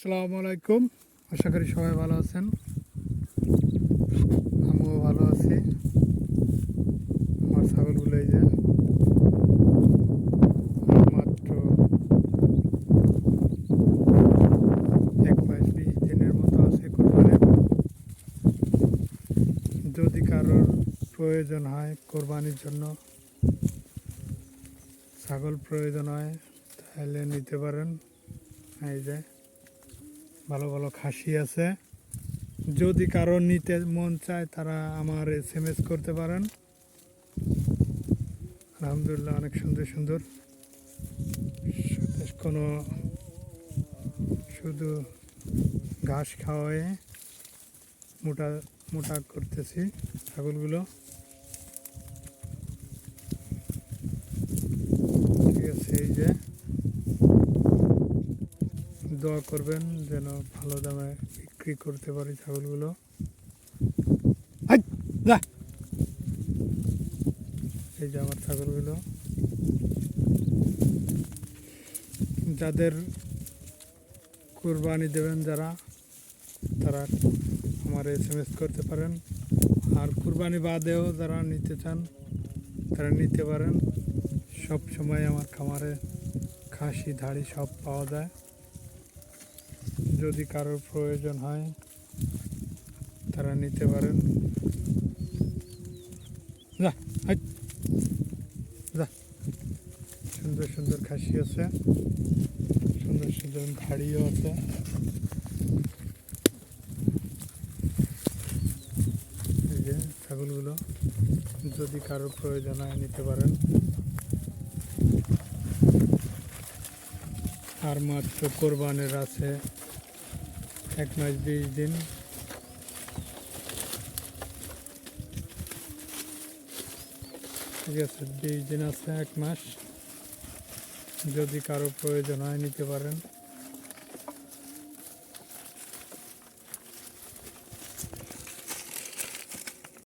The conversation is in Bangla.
আসসালামু আলাইকুম। আশা করি সবাই ভালো আছেন। আমিও ভালো আছি। আমার ছাগলগুলো এই যে মাত্র 1 মাস 20 দিনের মতো আছে কোরবানির। যদি কারোর প্রয়োজন হয় কোরবানির জন্য ছাগল প্রয়োজন হয় তাহলে নিতে পারেন। এই যে ভালো ভালো খাসি আছে। যদি কারো নিতে মন চায় তারা আমার SMS করতে পারেন। আলহামদুলিল্লাহ অনেক সুন্দর সুন্দর, কোনো শুধু ঘাস খাওয়ায়ে মোটা মোটা করতেছি ছাগলগুলো। ঠিক আছে, এই যে দোয়া করবেন যেন ভালো দামে বিক্রি করতে পারি ছাগলগুলো। এই যে আমার ছাগলগুলো, যাদের কুরবানি দেবেন যারা, তারা আমার SMS করতে পারেন। আর কুরবানি বাদেও যারা নিতে চান তারা নিতে পারেন। সব সময় আমার খামারে খাসি ধাড়ি সব পাওয়া যায়। যদি কারোর প্রয়োজন হয় তারা নিতে পারেন। যা যা, সুন্দর সুন্দর খাসি আছে, সুন্দর সুন্দর ধাড়িও আছে। এই যে ছাগলগুলো, যদি কারোর প্রয়োজন হয় নিতে পারেন। আর মাত্র কোরবানির আছে 1 মাস 20 দিন। ঠিক আছে, 20 দিন আছে, 1 মাস। যদি কারো প্রয়োজন হয় নিতে পারেন।